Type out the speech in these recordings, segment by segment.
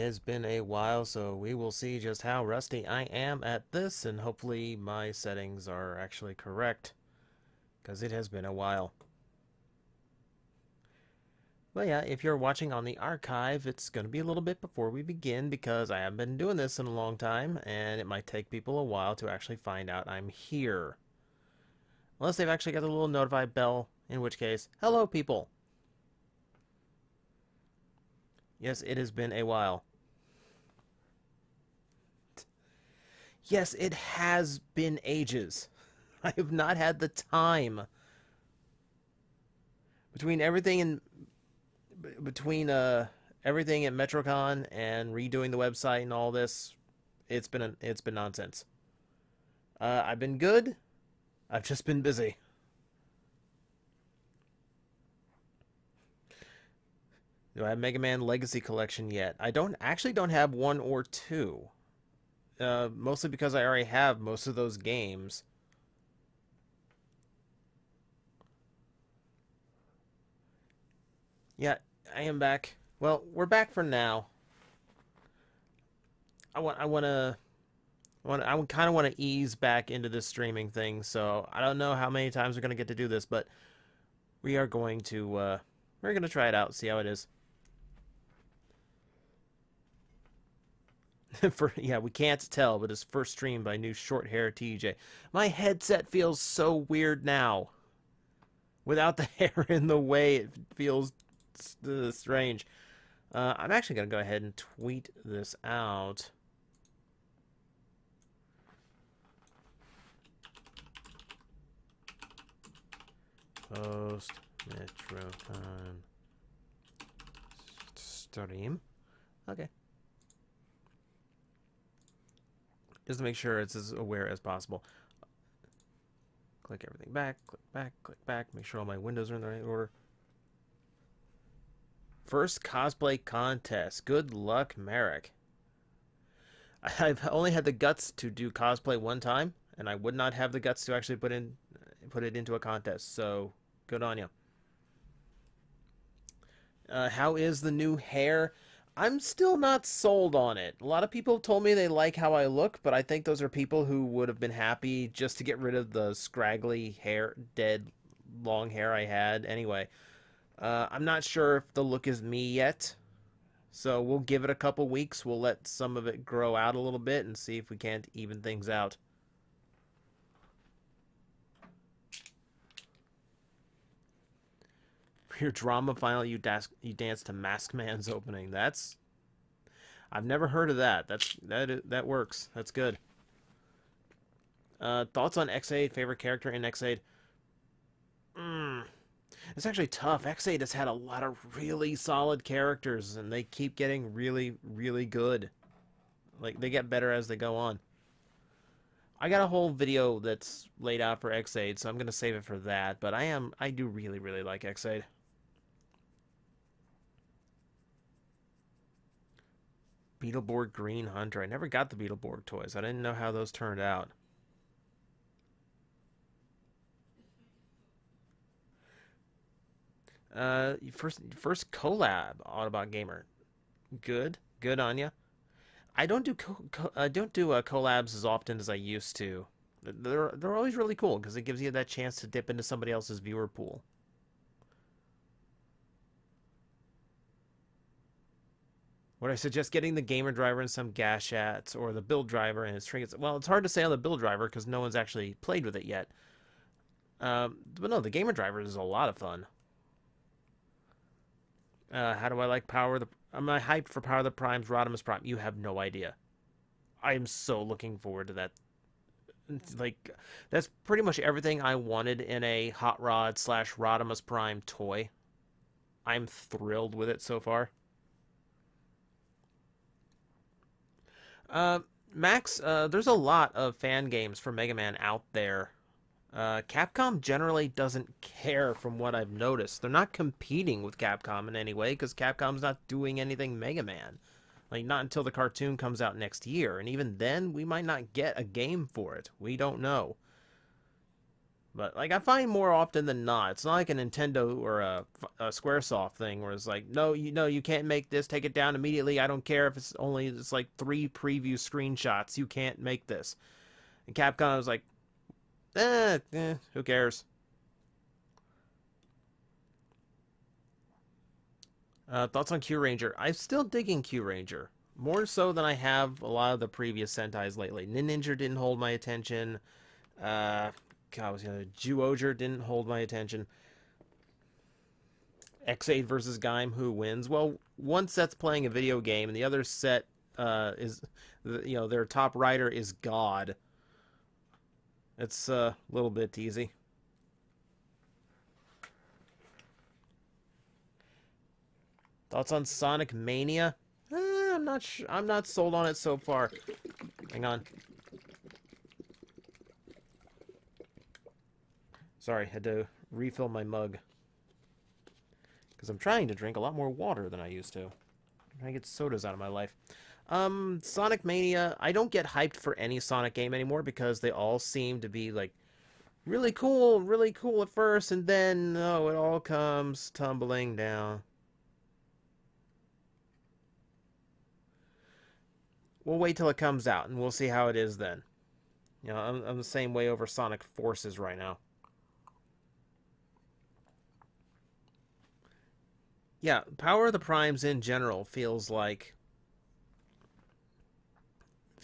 has been a while, so we will see just how rusty I am at this, and hopefully my settings are actually correct, because it has been a while. But yeah, if you're watching on the archive, it's going to be a little bit before we begin, because I haven't been doing this in a long time, and it might take people a while to actually find out I'm here. Unless they've actually got a little notify bell, in which case, hello people! Yes, it has been a while. Yes, it has been ages. I have not had the time. Between everything and everything at Metrocon and redoing the website and all this, it's been nonsense. I've been good. I've just been busy. Do I have Mega Man Legacy Collection yet? I don't have 1 or 2. Mostly because I already have most of those games. Yeah, I am back. Well, we're back for now. I kind of want to ease back into this streaming thing, so I don't know how many times we're going to get to do this, but we are going to we're going to try it out, see how it is. Yeah, we can't tell, but it's first stream by new short hair TJ. My headset feels so weird now. Without the hair in the way, it feels strange. I'm actually going to go ahead and tweet this out. Post-Metrocon stream. Okay. Just to make sure it's as aware as possible. Click everything back, click back, make sure all my windows are in the right order. First cosplay contest. Good luck, Merrick. I've only had the guts to do cosplay one time, and I would not have the guts to actually put it into a contest, so good on you. How is the new hair? I'm still not sold on it. A lot of people told me they like how I look, but I think those are people who would have been happy just to get rid of the scraggly hair, dead, long hair I had. Anyway, I'm not sure if the look is me yet, so we'll give it a couple weeks. We'll let some of it grow out a little bit and see if we can't even things out. Your drama final, you dance to Mask Man's opening. I've never heard of that. That works. That's good. Thoughts on X8? Favorite character in X8? It's actually tough. X8 has had a lot of really solid characters, and they keep getting really, really good. Like, they get better as they go on. I got a whole video that's laid out for X8, so I'm gonna save it for that. But I do really, really like X8. Beetleborg Green Hunter. I never got the Beetleborg toys. I didn't know how those turned out. First collab, Autobot Gamer. Good on ya. I don't do collabs as often as I used to. They're always really cool because it gives you that chance to dip into somebody else's viewer pool. Would I suggest getting the gamer driver and some gashats, or the build driver and its trinkets? Well, it's hard to say on the build driver because no one's actually played with it yet. But no, the gamer driver is a lot of fun. How do I like Power of the... Am I hyped for Power of the Primes, Rodimus Prime? You have no idea. I am so looking forward to that. Like, that's pretty much everything I wanted in a Hot Rod / Rodimus Prime toy. I'm thrilled with it so far. Max, there's a lot of fan games for Mega Man out there. Capcom generally doesn't care from what I've noticed. They're not competing with Capcom in any way because Capcom's not doing anything Mega Man. Like, not until the cartoon comes out next year. And even then, we might not get a game for it. We don't know. But like I find more often than not, it's not like a Nintendo or a SquareSoft thing where it's like, no, you can't make this. Take it down immediately. I don't care if it's like 3 preview screenshots. You can't make this. And Capcom was like, who cares? Thoughts on Q Ranger? I'm still digging Q Ranger. More so than I have a lot of the previous Sentais lately. Ninja didn't hold my attention. God, was gonna Juoger didn't hold my attention. X8 versus Gaim, who wins? Well, one set's playing a video game, and the other set is, their top rider is God. It's a little bit easy. Thoughts on Sonic Mania? I'm not sold on it so far. Hang on. Sorry, had to refill my mug. Because I'm trying to drink a lot more water than I used to. I'm trying to get sodas out of my life. Sonic Mania, I don't get hyped for any Sonic game anymore because they all seem to be, like, really cool at first, and then, oh, it all comes tumbling down. We'll wait till it comes out, and we'll see how it is then. You know, I'm the same way over Sonic Forces right now. Yeah, Power of the Primes in general feels like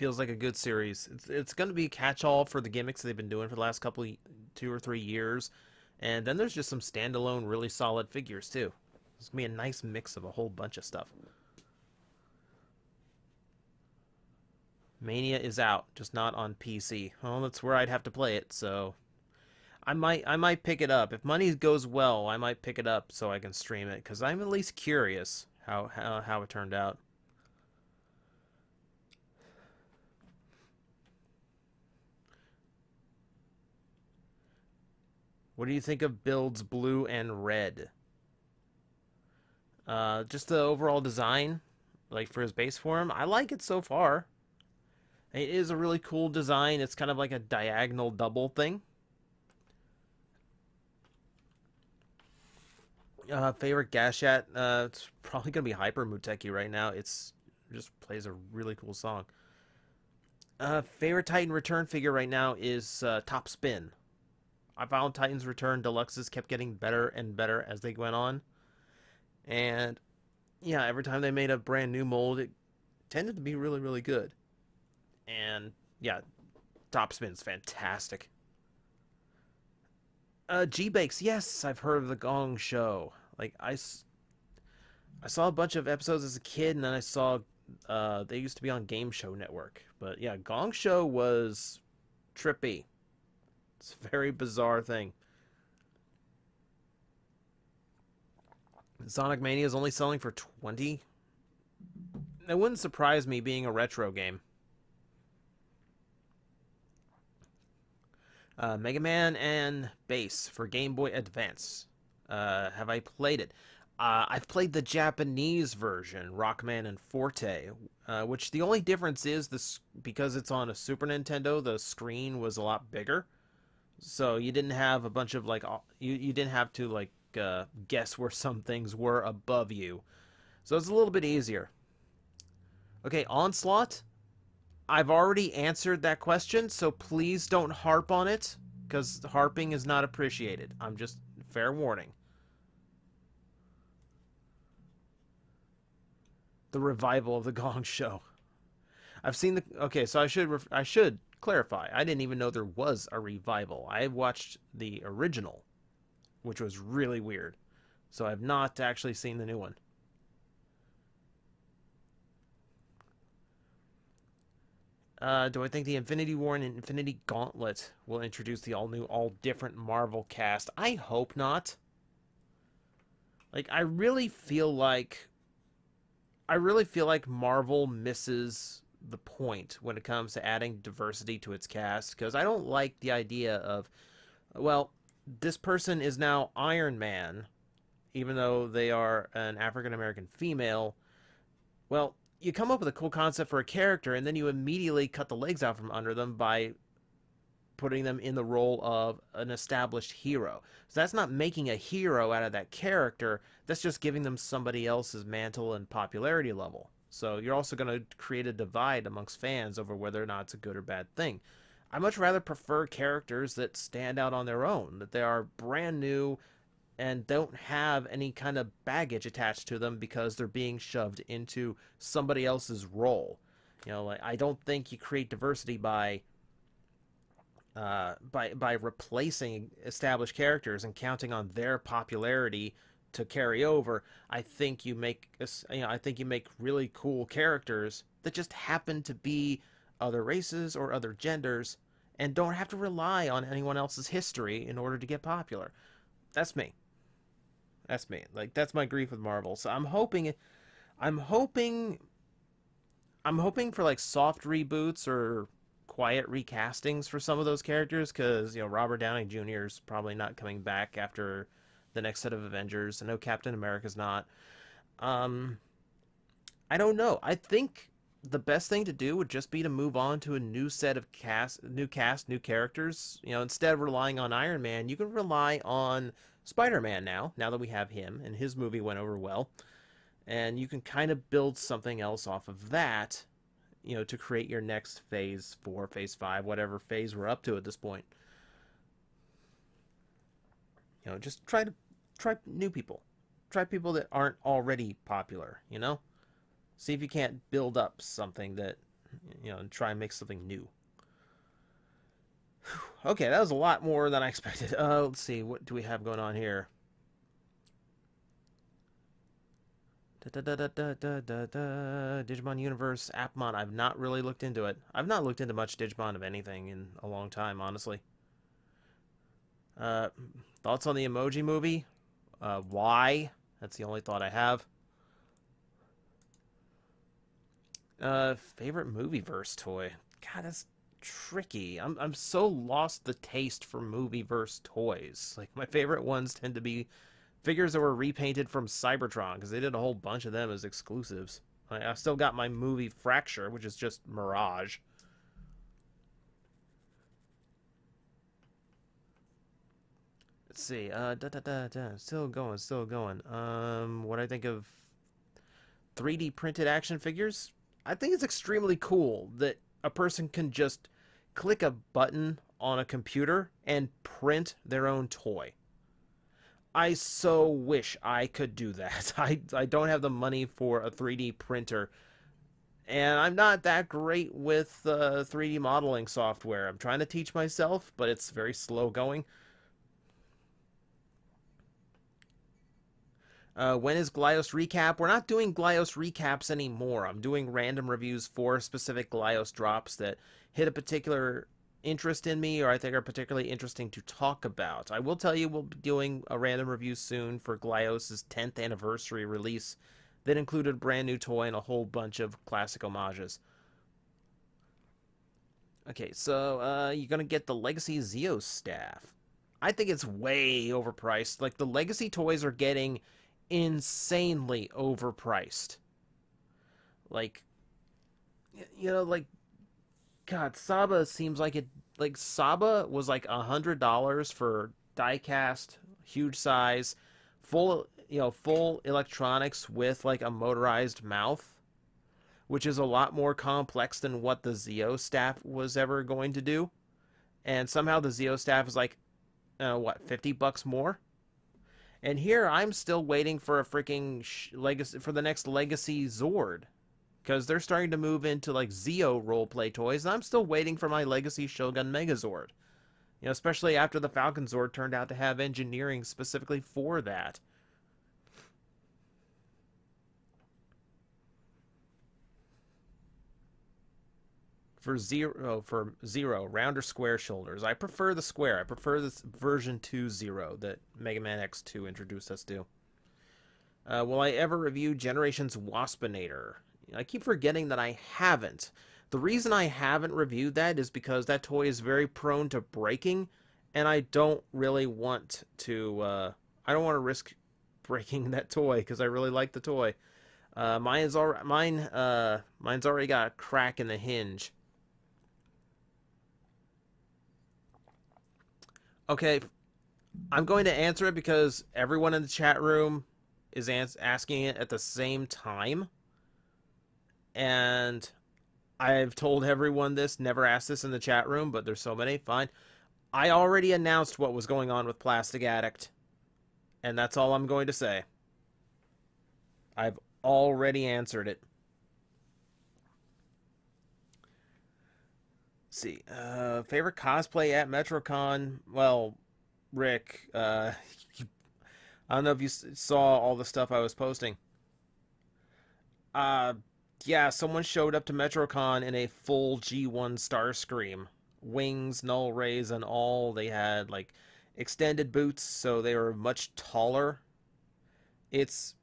a good series. It's going to be a catch-all for the gimmicks they've been doing for the last 2 or 3 years, and then there's just some standalone, really solid figures too. It's gonna be a nice mix of a whole bunch of stuff. Mania is out, just not on PC. Well, that's where I'd have to play it, so I might pick it up. If money goes well, I might pick it up so I can stream it, because I'm at least curious how it turned out. What do you think of builds blue and red? Just the overall design, like for his base form, I like it so far. It is a really cool design. It's kind of like a diagonal double thing. Favorite Gashat? It's probably gonna be Hyper Muteki right now. It's just plays a really cool song. Favorite Titan Return figure right now is Top Spin. I found Titans Return Deluxes kept getting better and better as they went on. And yeah, every time they made a brand new mold, it tended to be really, really good. And yeah, Top Spin's fantastic. G-Bakes, yes, I've heard of the Gong Show. Like, I saw a bunch of episodes as a kid, and then I saw they used to be on Game Show Network. But yeah, Gong Show was trippy. It's a very bizarre thing. Sonic Mania is only selling for $20. That wouldn't surprise me, being a retro game. Mega Man and Bass for Game Boy Advance. Have I played it? I've played the Japanese version, Rockman and Forte, which the only difference is this, because it's on a Super Nintendo, the screen was a lot bigger. So you didn't have a bunch of, like, you didn't have to, like, guess where some things were above you. So it's a little bit easier. Okay, Onslaught. I've already answered that question, so please don't harp on it, because harping is not appreciated. I'm just, fair warning. The revival of the Gong Show. I've seen the... Okay, so I should clarify. I didn't even know there was a revival. I watched the original, which was really weird. So I've not actually seen the new one. Do I think the Infinity War and Infinity Gauntlet will introduce the all-new, all-different Marvel cast? I hope not. Like, I really feel like Marvel misses the point when it comes to adding diversity to its cast, because I don't like the idea of, well, this person is now Iron Man, even though they are an African-American female. Well, you come up with a cool concept for a character, and then you immediately cut the legs out from under them by putting them in the role of an established hero. So that's not making a hero out of that character. That's just giving them somebody else's mantle and popularity level. So you're also going to create a divide amongst fans over whether or not it's a good or bad thing. I much rather prefer characters that stand out on their own, that they are brand new and don't have any kind of baggage attached to them because they're being shoved into somebody else's role. You know, like, I don't think you create diversity by replacing established characters and counting on their popularity to carry over. I think you make really cool characters that just happen to be other races or other genders and don't have to rely on anyone else's history in order to get popular. That's me. That's me. Like, that's my grief with Marvel. So I'm hoping for like soft reboots or quiet recastings for some of those characters, because, you know, Robert Downey Jr. is probably not coming back after the next set of Avengers. I know Captain America's not. I don't know. I think the best thing to do would just be to move on to a new set of new characters. You know, instead of relying on Iron Man, you can rely on Spider-Man now that we have him, and his movie went over well. And you can kind of build something else off of that, you know, to create your next phase 4, phase 5, whatever phase we're up to at this point. You know, just try new people. Try people that aren't already popular, you know? See if you can't build up something that, you know, and try and make something new. Okay, that was a lot more than I expected. Let's see, what do we have going on here? Digimon Universe, Appmon. I've not really looked into it. I've not looked into much Digimon of anything in a long time, honestly. Thoughts on the Emoji Movie? Why? That's the only thought I have. Favorite Movieverse toy? God, that's tricky. I'm so lost the taste for Movieverse toys. Like, my favorite ones tend to be figures that were repainted from Cybertron, because they did a whole bunch of them as exclusives. I still got my movie Fracture, which is just Mirage. Let's see. Still going. What I think of 3D printed action figures? I think it's extremely cool that a person can just click a button on a computer and print their own toy. I so wish I could do that. I don't have the money for a 3D printer, and I'm not that great with 3D modeling software. I'm trying to teach myself, but it's very slow going. When is Glyos recap? We're not doing Glyos recaps anymore. I'm doing random reviews for specific Glyos drops that hit a particular interest in me, or I think are particularly interesting to talk about. I will tell you we'll be doing a random review soon for Glyos' 10th anniversary release that included a brand new toy and a whole bunch of classic homages. Okay, so you're gonna get the Legacy Zeo staff. I think it's way overpriced. Like, the Legacy toys are getting insanely overpriced. Like, you know, like, God, Saba seems like it. Like, Saba was like $100 for diecast, huge size, full electronics with like a motorized mouth, which is a lot more complex than what the Zeo staff was ever going to do. And somehow the Zeo staff is like, what, $50 more? And here I'm still waiting for a freaking legacy, for the next Legacy Zord, because they're starting to move into like Zeo roleplay toys, and I'm still waiting for my Legacy Shogun Megazord. You know, especially after the Falcon Zord turned out to have engineering specifically for that. For Zero, round or square shoulders. I prefer the square. I prefer this version 2 Zero that Mega Man X2 introduced us to. Will I ever review Generations Waspinator? I keep forgetting that I haven't. The reason I haven't reviewed that is because that toy is very prone to breaking, and I don't really want to, I don't want to risk breaking that toy, because I really like the toy. Mine's already got a crack in the hinge. Okay, I'm going to answer it because everyone in the chat room is asking it at the same time. And I've told everyone this, never ask this in the chat room, but there's so many. Fine. I already announced what was going on with Plastic Addict, and that's all I'm going to say. I've already answered it. Let's see. Favorite cosplay at Metrocon? Well, Rick, I don't know if you saw all the stuff I was posting. Uh, yeah, someone showed up to Metrocon in a full G1 Starscream. Wings, null rays, and all. They had, like, extended boots, so they were much taller. It's...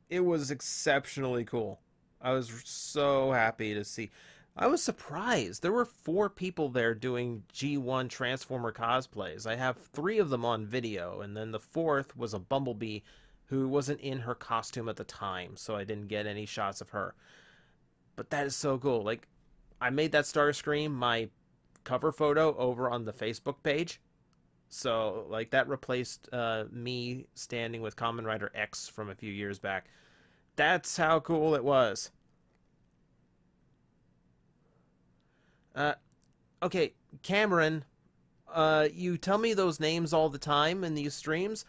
It was exceptionally cool. I was so happy to see. I was surprised. There were 4 people there doing G1 Transformer cosplays. I have 3 of them on video, and then the 4th was a Bumblebee who wasn't in her costume at the time, so I didn't get any shots of her. But that is so cool. Like, I made that Starscream my cover photo over on the Facebook page. So, like, that replaced me standing with Kamen Rider X from a few years back. That's how cool it was. Uh, okay, Cameron, you tell me those names all the time in these streams.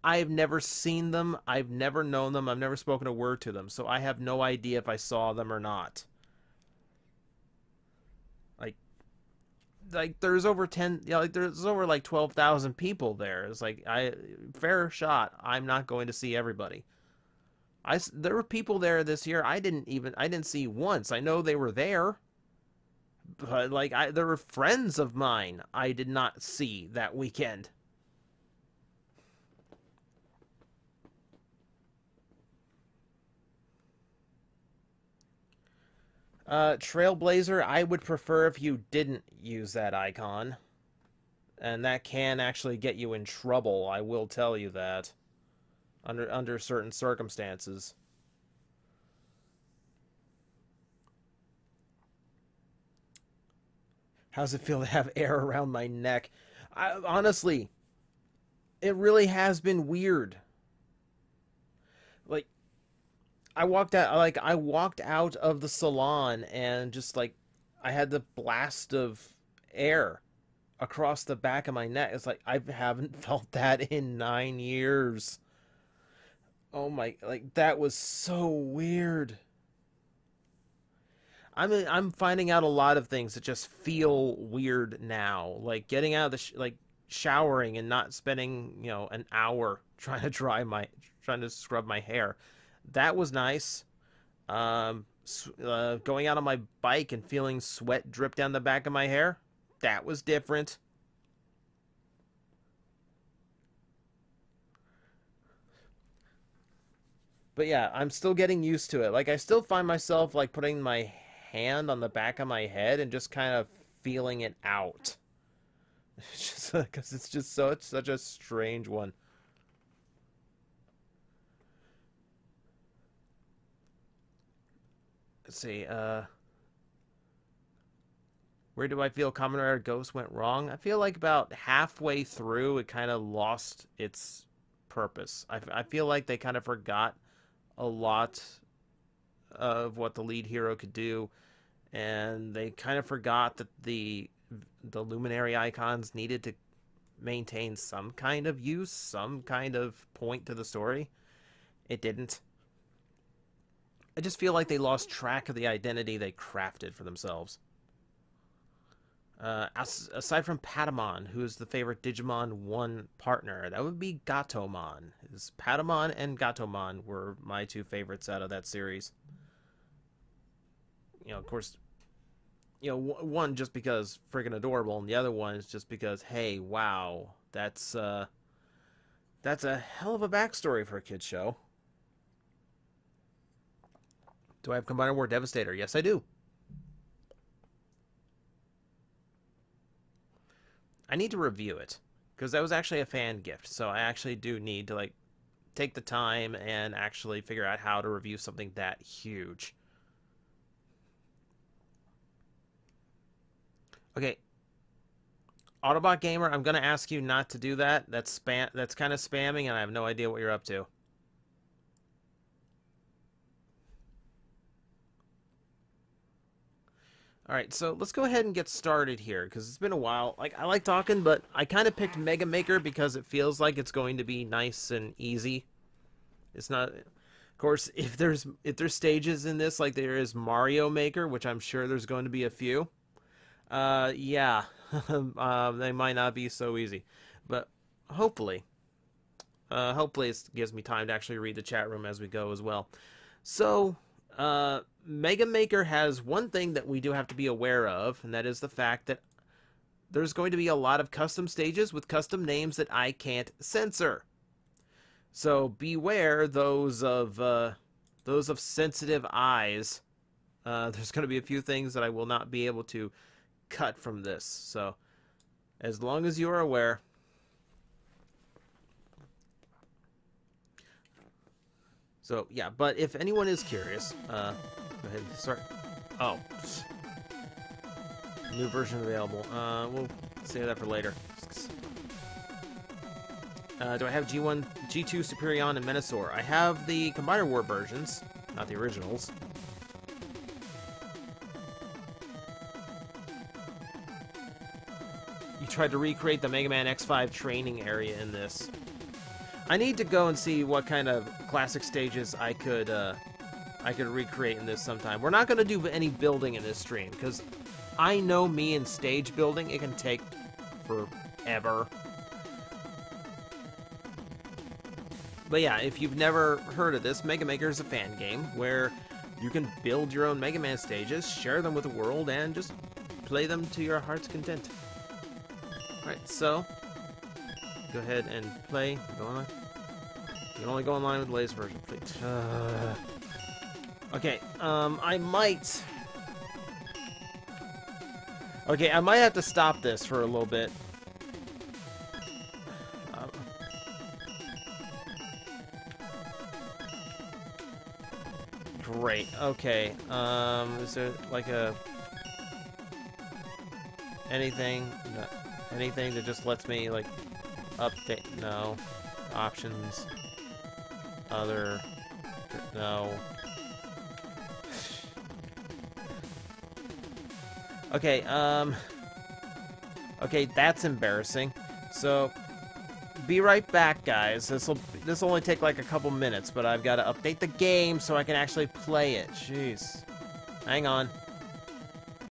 I've never seen them. I've never known them. I've never spoken a word to them. So I have no idea if I saw them or not. Like, there's over 10, you know, like there's over like 12,000 people there. It's like, fair shot. I'm not going to see everybody. There were people there this year I didn't see once. I know they were there. But like there were friends of mine I did not see that weekend. Trailblazer, I would prefer if you didn't use that icon. And that can actually get you in trouble, I will tell you that. Under certain circumstances. How's it feel to have air around my neck? Honestly, it really has been weird. Like, I walked out of the salon and just like I had the blast of air across the back of my neck. It's like I haven't felt that in 9 years. Oh my, like that was so weird. I'm finding out a lot of things that just feel weird now. Like getting out of the like showering and not spending, an hour trying to scrub my hair. That was nice. Going out on my bike and feeling sweat drip down the back of my hair. That was different. But yeah, I'm still getting used to it. Like I still find myself like putting my hand on the back of my head and just kind of feeling it out. It's just because it's just such a strange one. Let's see. Where do I feel Kamen Rider Ghost went wrong? I feel like about halfway through it kind of lost its purpose. I feel like they kind of forgot a lot of what the lead hero could do, and they kind of forgot that the luminary icons needed to maintain some kind of use, some kind of point to the story. It didn't. I just feel like they lost track of the identity they crafted for themselves. Aside from Patamon, who is the favorite Digimon 1 partner, that would be Gatomon. Patamon and Gatomon were my 2 favorites out of that series. Of course, one just because friggin' adorable, and the other one is just because, hey, wow, that's a hell of a backstory for a kid's show. Do I have Combiner War Devastator? Yes, I do. I need to review it, because that was actually a fan gift, so I actually do need to, like, take the time and actually figure out how to review something that huge. Okay. Autobot Gamer, I'm gonna ask you not to do that. That's spam. That's kind of spamming, and I have no idea what you're up to. All right, so let's go ahead and get started here because it's been a while. Like I like talking, but I kind of picked Mega Maker because it feels like it's going to be nice and easy. It's not. Of course, if there's stages in this like there is Mario Maker, which I'm sure there's going to be a few. Yeah, they might not be so easy, but hopefully, hopefully it gives me time to actually read the chat room as we go as well. So, Mega Maker has one thing that we do have to be aware of, and that is the fact that there's going to be a lot of custom stages with custom names that I can't censor. So beware those of sensitive eyes. There's going to be a few things that I will not be able to cut from this. So as long as you are aware. So yeah, but if anyone is curious, go ahead and start. Oh, new version available. We'll save that for later. Do I have G1, G2, Superion, and Menasor? I have the Combiner War versions, not the originals. You tried to recreate the Mega Man X5 training area in this. I need to go and see what kind of classic stages I could recreate in this sometime. We're not going to do any building in this stream, because I know me and stage building, it can take forever. But yeah, if you've never heard of this, Mega Maker is a fan game where you can build your own Mega Man stages, share them with the world, and just play them to your heart's content. Alright, so go ahead and play. Go online. You can only go online with the latest version, please. Okay, I might... Okay, I might have to stop this for a little bit. Great. Okay. Is there like anything that just lets me like update? No. Options. Other. No. Okay. Okay, that's embarrassing. So, be right back, guys. This'll only take like a couple minutes, but I've got to update the game so I can actually play it. Jeez. Hang on.